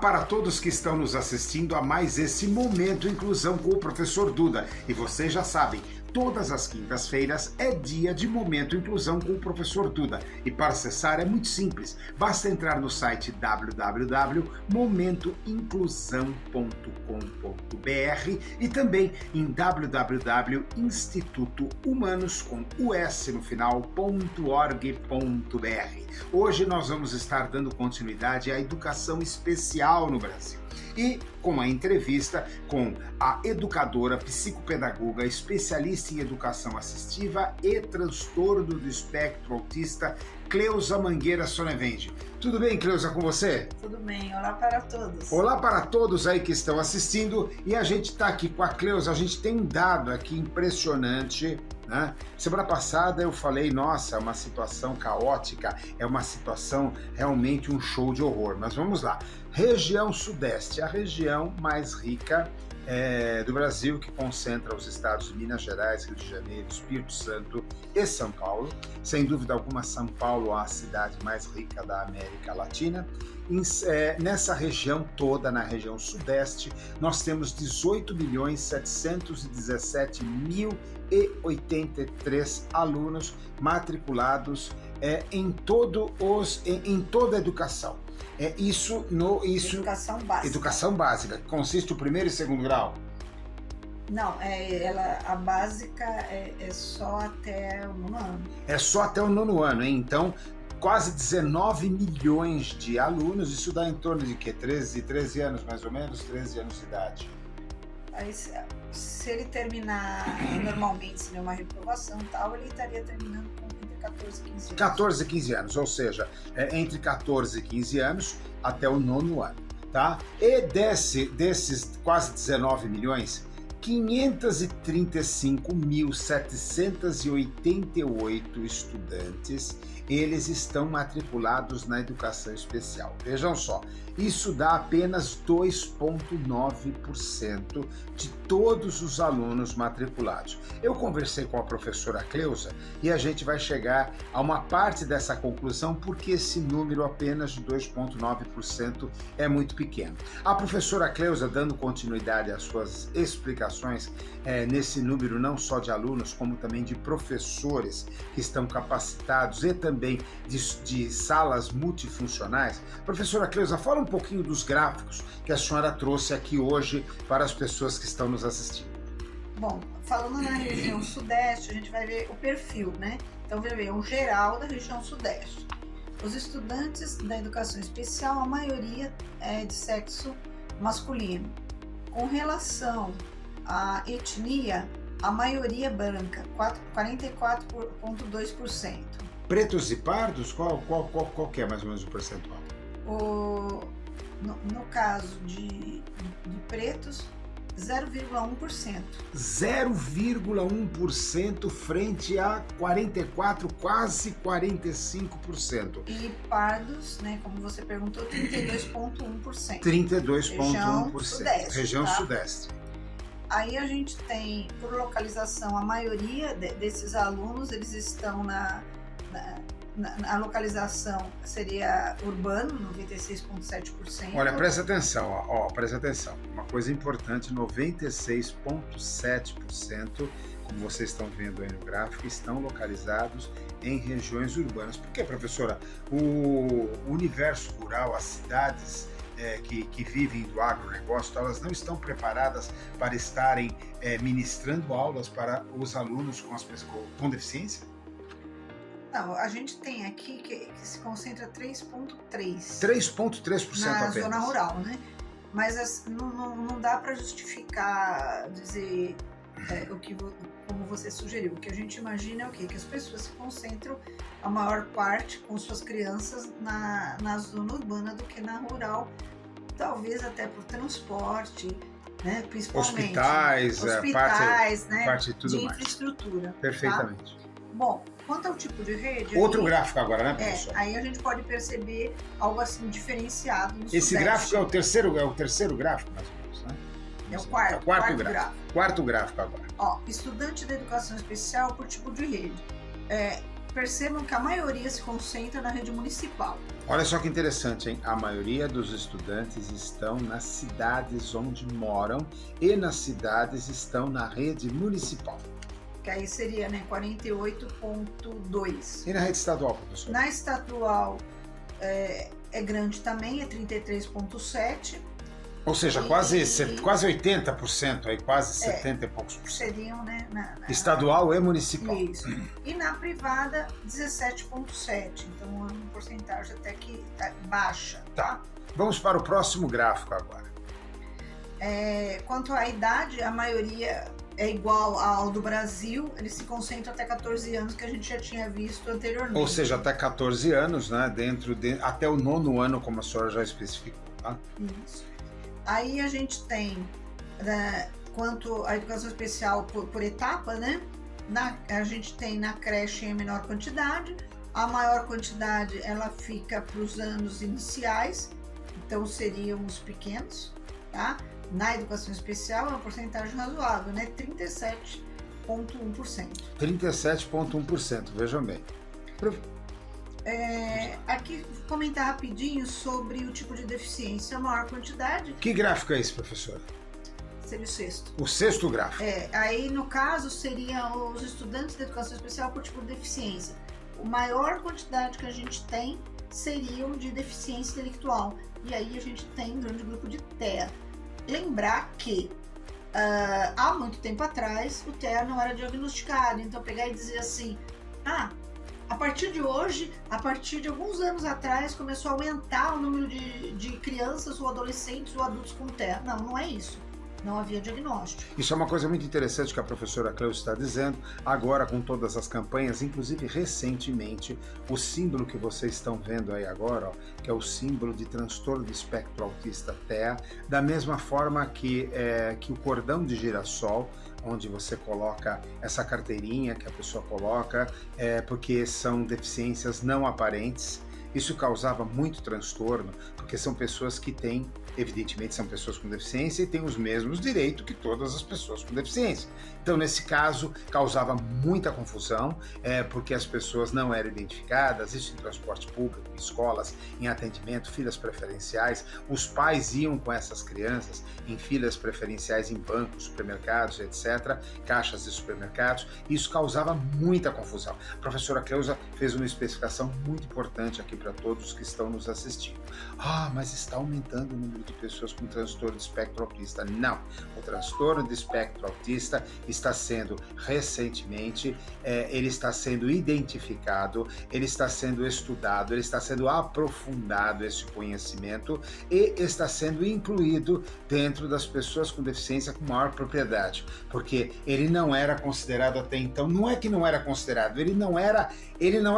para todos que estão nos assistindo a mais esse Momento Inclusão com o Professor Duda. E vocês já sabem, todas as quintas-feiras é dia de Momento Inclusão com o Professor Duda. E para acessar é muito simples, basta entrar no site www.momentoinclusão.com.br e também em www.institutohumanos.org.br. Hoje nós vamos estar dando continuidade à educação especial no Brasil. E com a entrevista com a educadora, psicopedagoga, especialista em educação assistiva e transtorno do espectro autista, Cleusa Mangueira Sonevende. Tudo bem, Cleusa, com você? Tudo bem, olá para todos. Olá para todos aí que estão assistindo, e a gente está aqui com a Cleusa, a gente tem um dado aqui impressionante, né? Semana passada eu falei, nossa, é uma situação caótica, é uma situação realmente um show de horror, mas vamos lá. Região Sudeste, a região mais rica do Brasil, que concentra os estados de Minas Gerais, Rio de Janeiro, Espírito Santo e São Paulo. Sem dúvida alguma, São Paulo é a cidade mais rica da América Latina. Nessa região toda, na região Sudeste, nós temos 18.717.083 alunos matriculados em toda a educação. Educação básica. Educação básica, que consiste o primeiro e segundo grau? Não, a básica é só até o nono ano. É só até o nono ano, hein? Então, quase 19 milhões de alunos, isso dá em torno de quê? 13 anos mais ou menos? 13 anos de idade. Aí, se ele terminar normalmente, se não é uma reprovação e tal, ele estaria terminando com entre 14 e 15 anos. 14 e 15 anos, ou seja, entre 14 e 15 anos até o nono ano, tá? E desses quase 19 milhões, 535.788 estudantes, eles estão matriculados na educação especial. Vejam só, isso dá apenas 2,9% de todos os alunos matriculados. Eu conversei com a professora Cleusa e a gente vai chegar a uma parte dessa conclusão porque esse número apenas de 2,9% é muito pequeno. A professora Cleusa, dando continuidade às suas explicações nesse número não só de alunos, como também de professores que estão capacitados e também de salas multifuncionais. Professora Cleusa, fala um pouquinho dos gráficos que a senhora trouxe aqui hoje para as pessoas que estão nos assistindo. Bom, falando na região Sudeste, a gente vai ver o perfil, né? Então, vai ver o geral da região Sudeste. Os estudantes da educação especial, a maioria é de sexo masculino. Com relação à etnia, a maioria branca, 44,2%. Pretos e pardos, qual que é mais ou menos o percentual? No caso de pretos, 0,1%. 0,1% frente a 44%, quase 45%. E pardos, né, como você perguntou, 32,1%. 32,1%. Região tá? Sudeste. Aí a gente tem, por localização, a maioria desses alunos, eles estão na localização seria urbano, 96,7%. Olha, presta atenção, presta atenção. Uma coisa importante, 96,7%, como vocês estão vendo aí no gráfico, estão localizados em regiões urbanas. Por quê, professora? O universo rural, as cidades que vivem do agronegócio, elas não estão preparadas para estarem ministrando aulas para os alunos com deficiência? Não, a gente tem aqui que se concentra 3,3%. 3,3% na apenas. zona rural, né? Mas não dá para justificar, dizer como você sugeriu. O que a gente imagina é o quê? Que as pessoas se concentram, a maior parte, com suas crianças na zona urbana do que na rural, talvez até por transporte, né? Principalmente. Hospitais, né? parte de tudo de mais. Infraestrutura. Perfeitamente. Tá? Bom, quanto ao tipo de rede... Outro gráfico agora, né, professor? Aí a gente pode perceber algo assim diferenciado no Esse Sudeste. gráfico é o terceiro gráfico, mais ou menos, né? É o quarto gráfico. Quarto gráfico agora. Estudante da educação especial por tipo de rede. percebam que a maioria se concentra na rede municipal. Olha só que interessante, hein? A maioria dos estudantes estão nas cidades onde moram e nas cidades estão na rede municipal. Que aí seria, né, 48,2. E na rede estadual, professor? Na estadual é grande também, é 33,7. Ou seja, quase 80%, aí, quase 70 e poucos por cento. Seriam, né? Estadual e municipal. Isso. E na privada, 17,7. Então é uma porcentagem até que baixa. Tá. Vamos para o próximo gráfico agora. Quanto à idade, a maioria é igual ao do Brasil, eles se concentram até 14 anos, que a gente já tinha visto anteriormente. Ou seja, até 14 anos, né? Até o 9º ano, como a senhora já especificou. Tá? Isso. Aí a gente tem, quanto à educação especial por etapa, né? A gente tem na creche em menor quantidade, a maior quantidade ela fica para os anos iniciais, então seriam os pequenos, tá? Na educação especial é uma porcentagem razoável, né? 37,1%. 37,1%, vejam bem. Aqui comentar rapidinho sobre o tipo de deficiência. A maior quantidade Que gráfico é esse, professor? seria o sexto. O 6º gráfico. Aí no caso seriam os estudantes de educação especial por tipo de deficiência. A maior quantidade que a gente tem seriam de deficiência intelectual. E aí a gente tem um grande grupo de TEA. Lembrar que há muito tempo atrás o TEA não era diagnosticado. Então pegar e dizer assim, a partir de hoje, a partir de alguns anos atrás, começou a aumentar o número de crianças ou adolescentes ou adultos com TEA. Não, não é isso. Não havia diagnóstico. Isso é uma coisa muito interessante que a professora Cleusa está dizendo, agora com todas as campanhas, inclusive recentemente, o símbolo que vocês estão vendo aí agora, ó, que é o símbolo de transtorno do espectro autista TEA, da mesma forma que o cordão de girassol, onde você coloca essa carteirinha que a pessoa coloca, porque são deficiências não aparentes. Isso causava muito transtorno, porque são pessoas que têm, evidentemente são pessoas com deficiência e têm os mesmos direitos que todas as pessoas com deficiência. Então, nesse caso, causava muita confusão, porque as pessoas não eram identificadas, isso em transporte público, em escolas, em atendimento, filas preferenciais. Os pais iam com essas crianças em filas preferenciais em bancos, supermercados, etc., caixas de supermercados. Isso causava muita confusão. A professora Cleusa fez uma especificação muito importante aqui para todos que estão nos assistindo. Mas está aumentando o número de pessoas com transtorno de espectro autista. Não, o transtorno de espectro autista está sendo recentemente, ele está sendo identificado, ele está sendo estudado, ele está sendo aprofundado esse conhecimento e está sendo incluído dentro das pessoas com deficiência com maior propriedade, porque ele não era considerado até então, não é que não era considerado, ele não era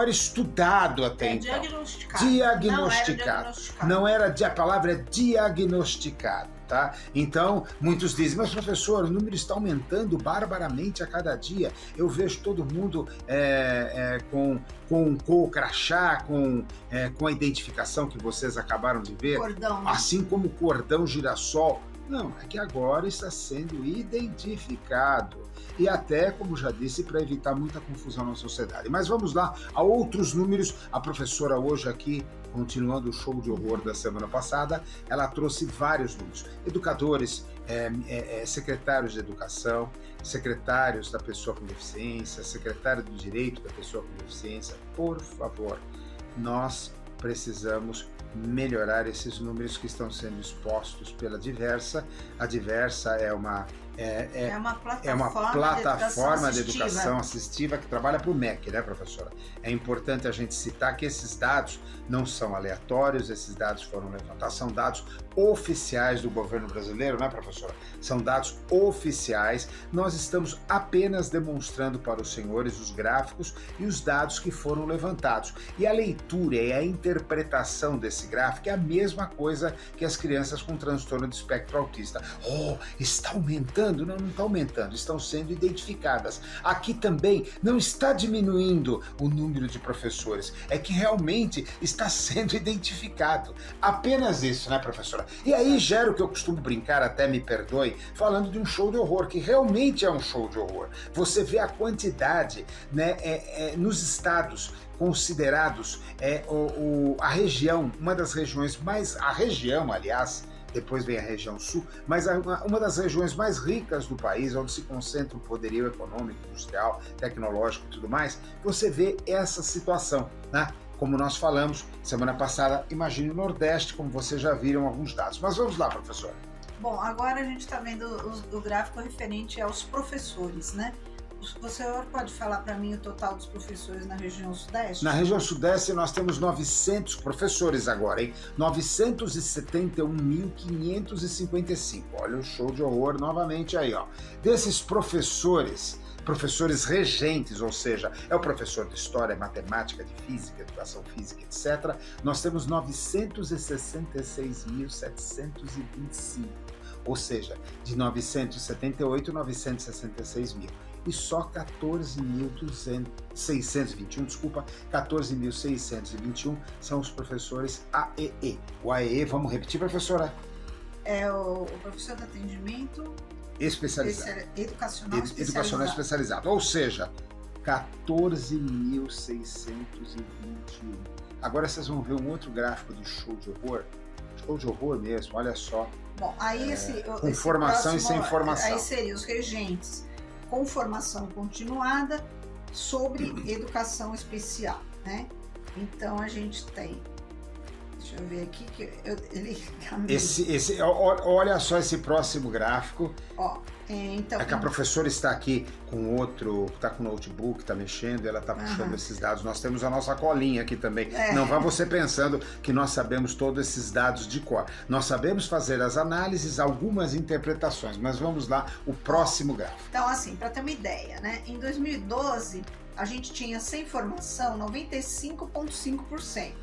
estudado até então. Diagnosticado. A palavra é diagnosticado, tá? Então, muitos dizem, mas professor, o número está aumentando barbaramente a cada dia. Eu vejo todo mundo com o crachá, com a identificação que vocês acabaram de ver, cordão, assim como o cordão girassol. Não, é que agora está sendo identificado. E até, como já disse, para evitar muita confusão na sociedade. Mas vamos lá a outros números. A professora hoje aqui, continuando o show de horror da semana passada, ela trouxe vários números. Educadores, secretários de educação, secretários da pessoa com deficiência, secretário do direito da pessoa com deficiência. Por favor, nós precisamos melhorar esses números que estão sendo expostos pela Diversa. A Diversa é uma plataforma de educação assistiva que trabalha para o MEC, né, professora? É importante a gente citar que esses dados não são aleatórios, esses dados foram levantados, são dados oficiais do governo brasileiro, né, professora? São dados oficiais. Nós estamos apenas demonstrando para os senhores os gráficos e os dados que foram levantados. E a leitura e a interpretação desse gráfico é a mesma coisa que as crianças com transtorno de espectro autista. Está aumentando aumentando, não está aumentando, estão sendo identificadas. Aqui também não está diminuindo o número de professores, é que realmente está sendo identificado. Apenas isso, né, professora? E aí gera o que eu costumo brincar, até me perdoe, falando de um show de horror, que realmente é um show de horror. Você vê a quantidade, né, nos estados considerados a região, uma das regiões mais, a região, aliás, depois vem a região sul, mas uma das regiões mais ricas do país, onde se concentra o poderio econômico, industrial, tecnológico e tudo mais, você vê essa situação, né? Como nós falamos semana passada, imagine o Nordeste, como vocês já viram alguns dados. Mas vamos lá, professora. Bom, agora a gente está vendo o gráfico referente aos professores, né? O senhor pode falar para mim o total dos professores na região Sudeste? Na região Sudeste nós temos 900 professores agora, hein? 971.555. Olha o show de horror novamente aí, ó. Desses professores regentes, ou seja, é o professor de História, Matemática, de Física, Educação Física, etc., nós temos 966.725, ou seja, de 978, 966 mil. E só 14.621 são os professores AEE. O AEE, vamos repetir, professora? É o professor de atendimento educacional especializado. Ou seja, 14.621. Agora vocês vão ver um outro gráfico de show de horror. Show de horror mesmo, olha só. Bom, aí com formação próximo, e sem formação. Aí seriam os regentes com formação continuada sobre educação especial, né? Então a gente tem, deixa eu ver aqui que ele olha só esse próximo gráfico. Ó, então é que a professora está aqui com outro, está com o notebook, está mexendo, ela está puxando esses dados. Nós temos a nossa colinha aqui também. Não vá você pensando que nós sabemos todos esses dados de cor. Nós sabemos fazer as análises, algumas interpretações, mas vamos lá, o próximo gráfico. Então, assim, para ter uma ideia, né? Em 2012, a gente tinha sem formação 95,5%.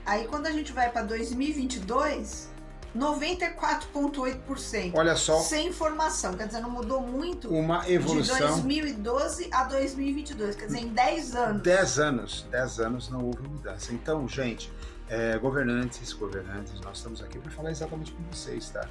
Aí, quando a gente vai para 2022, 94,8%. Olha só. Sem formação, quer dizer, não mudou muito. Uma evolução. De 2012 a 2022, quer dizer, em 10 anos. 10 anos não houve mudança. Então, gente, governantes, nós estamos aqui para falar exatamente com vocês, tá?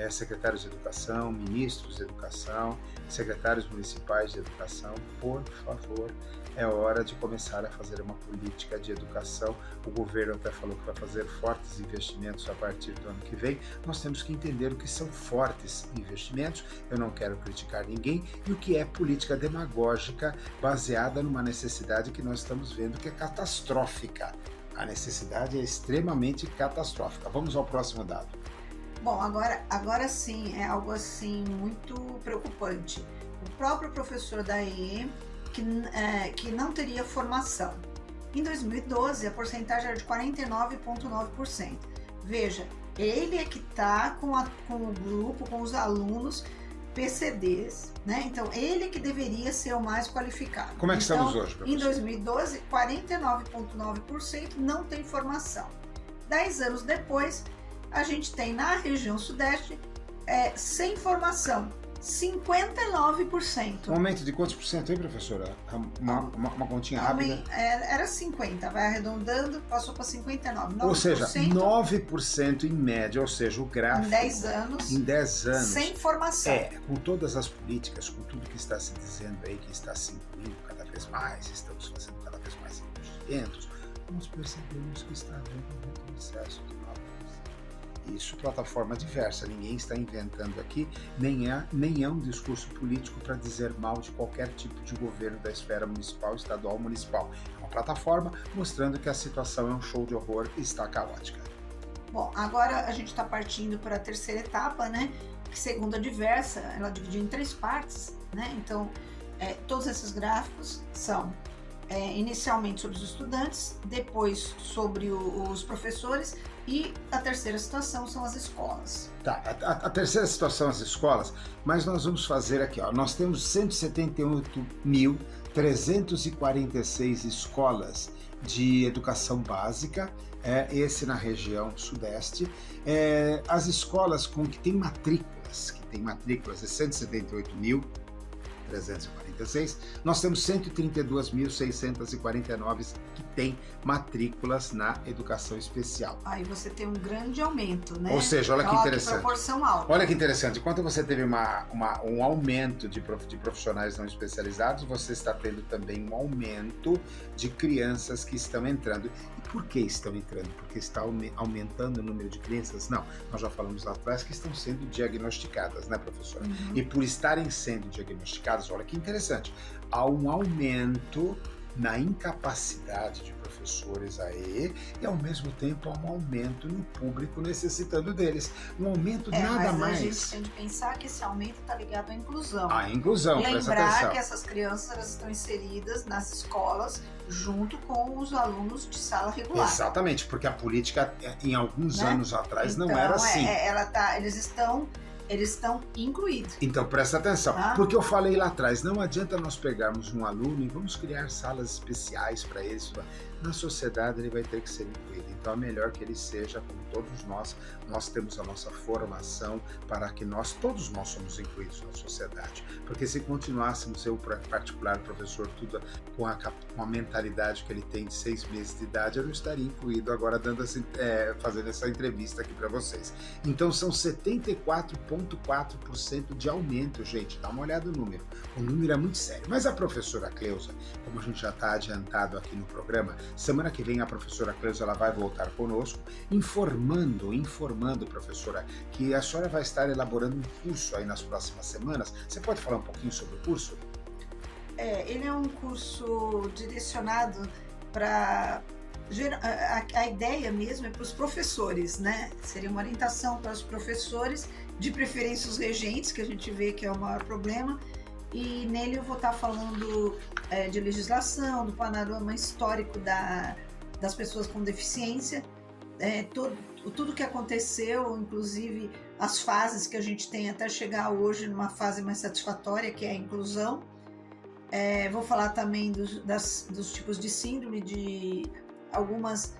Secretários de Educação, ministros de Educação, secretários municipais de Educação, por favor, é hora de começar a fazer uma política de educação. O governo até falou que vai fazer fortes investimentos a partir do ano que vem. Nós temos que entender o que são fortes investimentos. Eu não quero criticar ninguém. E o que é política demagógica baseada numa necessidade que nós estamos vendo que é catastrófica. A necessidade é extremamente catastrófica. Vamos ao próximo dado. Bom, agora sim, é algo assim muito preocupante. O próprio professor da EE que não teria formação. Em 2012, a porcentagem era de 49,9%. Veja, ele é que está com o grupo, com os alunos PCDs, né? Então, ele que deveria ser o mais qualificado. Como é que estamos hoje, professor? Em 2012, 49,9% não tem formação. 10 anos depois, a gente tem na região Sudeste, sem formação, 59%. Um aumento de quantos por cento aí, professora? Uma continha rápida? Era 50%, vai arredondando, passou para 59%. 9%, ou seja, 9% em média, ou seja, o gráfico... Em 10 anos. Em 10 anos. Sem formação. Com todas as políticas, com tudo que está se dizendo aí, que está se incluindo cada vez mais, estamos fazendo cada vez mais investimentos, nós percebemos que está havendo um retrocesso de 9%. Isso, plataforma diversa, ninguém está inventando aqui, nem é um discurso político para dizer mal de qualquer tipo de governo da esfera municipal, estadual, municipal. É uma plataforma mostrando que a situação é um show de horror e está caótica. Bom, agora a gente está partindo para a terceira etapa, né? Que segundo a diversa, ela dividiu em 3 partes, né? Então, todos esses gráficos são inicialmente sobre os estudantes, depois sobre os professores e a terceira situação são as escolas. Tá, a terceira situação as escolas, mas nós vamos fazer aqui, ó, nós temos 178.346 escolas de educação básica, esse na região Sudeste, as escolas com que tem matrículas escolas que têm matrículas de 178.346, nós temos 132.649 que têm matrículas na educação especial. Aí você tem um grande aumento, né? Ou seja, olha que interessante. Proporção alta. Olha que interessante, enquanto você teve um aumento de profissionais não especializados, você está tendo também um aumento de crianças que estão entrando. E por que estão entrando? Porque está aumentando o número de crianças? Não, nós já falamos lá atrás que estão sendo diagnosticadas, né, professora? Uhum. E por estarem sendo diagnosticadas, olha que interessante, há um aumento na incapacidade de professores aí, e ao mesmo tempo há um aumento no público necessitando deles. Um aumento nada mas mais. A gente tem de pensar que esse aumento está ligado à inclusão. A inclusão, presta Lembrar atenção. que essas crianças elas estão inseridas nas escolas junto com os alunos de sala regular. Exatamente, porque a política, em alguns Né? anos atrás, Então, não era assim. Eles estão incluídos. Então presta atenção, Tá? porque eu falei lá atrás, não adianta nós pegarmos um aluno e vamos criar salas especiais para ele. Na sociedade ele vai ter que ser incluído. Então é melhor que ele seja como todos nós temos a nossa formação para que todos nós somos incluídos na sociedade. Porque se continuássemos, eu particular, professor Duda, com a mentalidade que ele tem de 6 meses de idade, eu não estaria incluído agora fazendo essa entrevista aqui para vocês. Então são 74,4% de aumento, gente. Dá uma olhada no número. O número é muito sério. Mas a professora Cleusa, como a gente já está adiantado aqui no programa, semana que vem a professora Cleusa ela vai voltar conosco, informando, professora, que a senhora vai estar elaborando um curso aí nas próximas semanas. Você pode falar um pouquinho sobre o curso? Ele é um curso direcionado para... A ideia mesmo é para os professores, né? Seria uma orientação para os professores, de preferência os regentes, que a gente vê que é o maior problema, e nele eu vou estar falando de legislação, do panorama histórico das pessoas com deficiência, tudo que aconteceu, inclusive as fases que a gente tem até chegar hoje numa fase mais satisfatória, que é a inclusão. Vou falar também dos tipos de síndrome, de alguns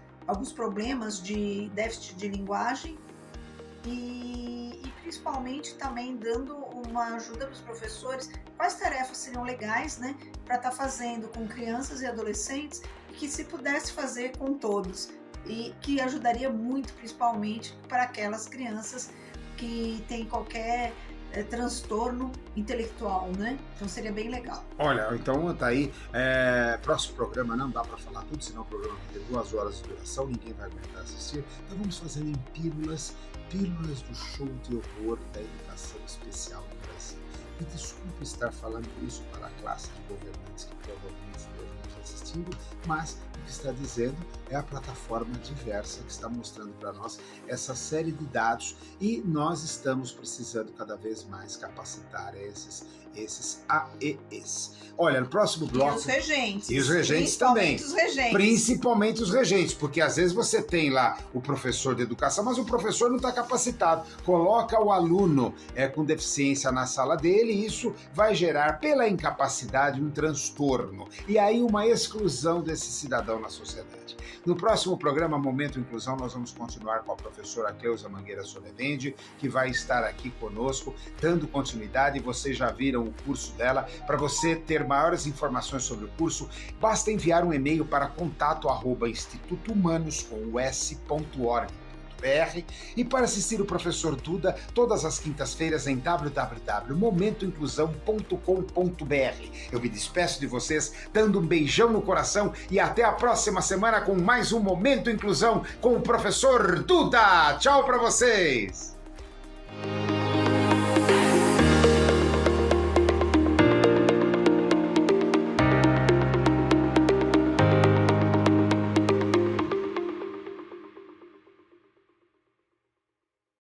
problemas de déficit de linguagem e principalmente também dando uma ajuda para os professores, quais tarefas seriam legais, né, para estar fazendo com crianças e adolescentes e que se pudesse fazer com todos e que ajudaria muito principalmente para aquelas crianças que têm qualquer transtorno intelectual, né? Então seria bem legal. Olha, então tá aí, próximo programa não dá para falar tudo, senão o programa vai ter 2 horas de duração, ninguém vai aguentar assistir. Então vamos fazendo em pílulas do show de horror da educação especial no Brasil. Me desculpe estar falando isso para a classe de governantes que provavelmente estão nos assistindo, mas o que está dizendo é a plataforma diversa que está mostrando para nós essa série de dados e nós estamos precisando cada vez mais capacitar esses AEEs. Olha, no próximo bloco... E os regentes. E os regentes também. Principalmente os regentes, porque às vezes você tem lá o professor de educação, mas o professor não está capacitado. Coloca o aluno com deficiência na sala dele e isso vai gerar, pela incapacidade, um transtorno. E aí uma exclusão desse cidadão na sociedade. No próximo programa Momento Inclusão, nós vamos continuar com a professora Cleusa Mangueira Solevende, que vai estar aqui conosco, dando continuidade. Vocês já viram o curso dela. Para você ter maiores informações sobre o curso, basta enviar um e-mail para contato@institutohumanos.org. E para assistir o professor Duda, todas as quintas-feiras em www.momentoinclusão.com.br. Eu me despeço de vocês, dando um beijão no coração e até a próxima semana com mais um Momento Inclusão com o professor Duda. Tchau para vocês!